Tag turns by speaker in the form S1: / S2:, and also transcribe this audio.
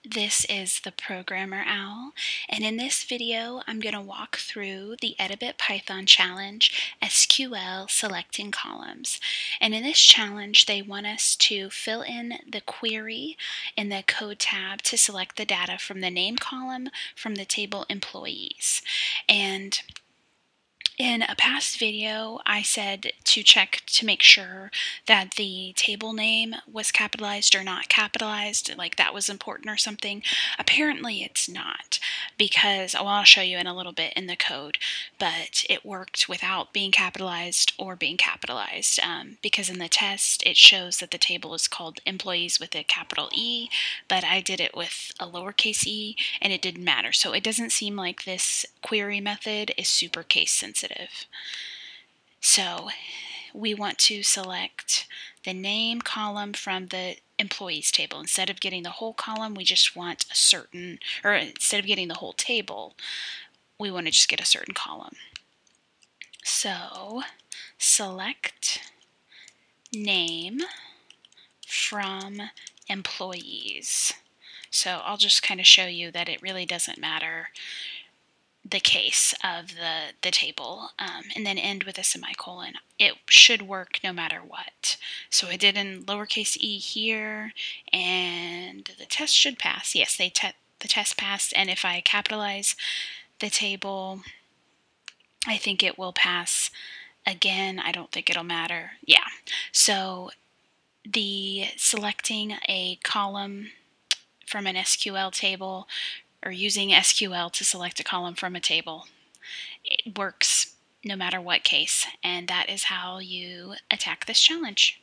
S1: This is the Programmer Owl, and in this video I'm going to walk through the Edabit Python challenge, SQL Selecting Columns. And in this challenge they want us to fill in the query in the Code tab to select the data from the name column from the table Employees. And in a past video, I said to check to make sure that the table name was capitalized or not capitalized, like that was important or something. Apparently it's not, because I'll show you in a little bit in the code, but it worked without being capitalized or being capitalized, because in the test it shows that the table is called Employees with a capital E, but I did it with a lowercase e and it didn't matter. So it doesn't seem like this query method is super case sensitive. So we want to select the name column from the employees table. Instead of getting the whole column, we just want a certain, or instead of getting the whole table, we want to just get a certain column. So select name from employees. So I'll just kind of show you that it really doesn't matter the case of the table, and then end with a semicolon. It should work no matter what. So I did in lowercase e here, and the test should pass. Yes, the test passed, and if I capitalize the table, I think it will pass again. I don't think it'll matter. Yeah, so the selecting a column from an SQL table, or using SQL to select a column from a table, it works no matter what case, and that is how you attack this challenge.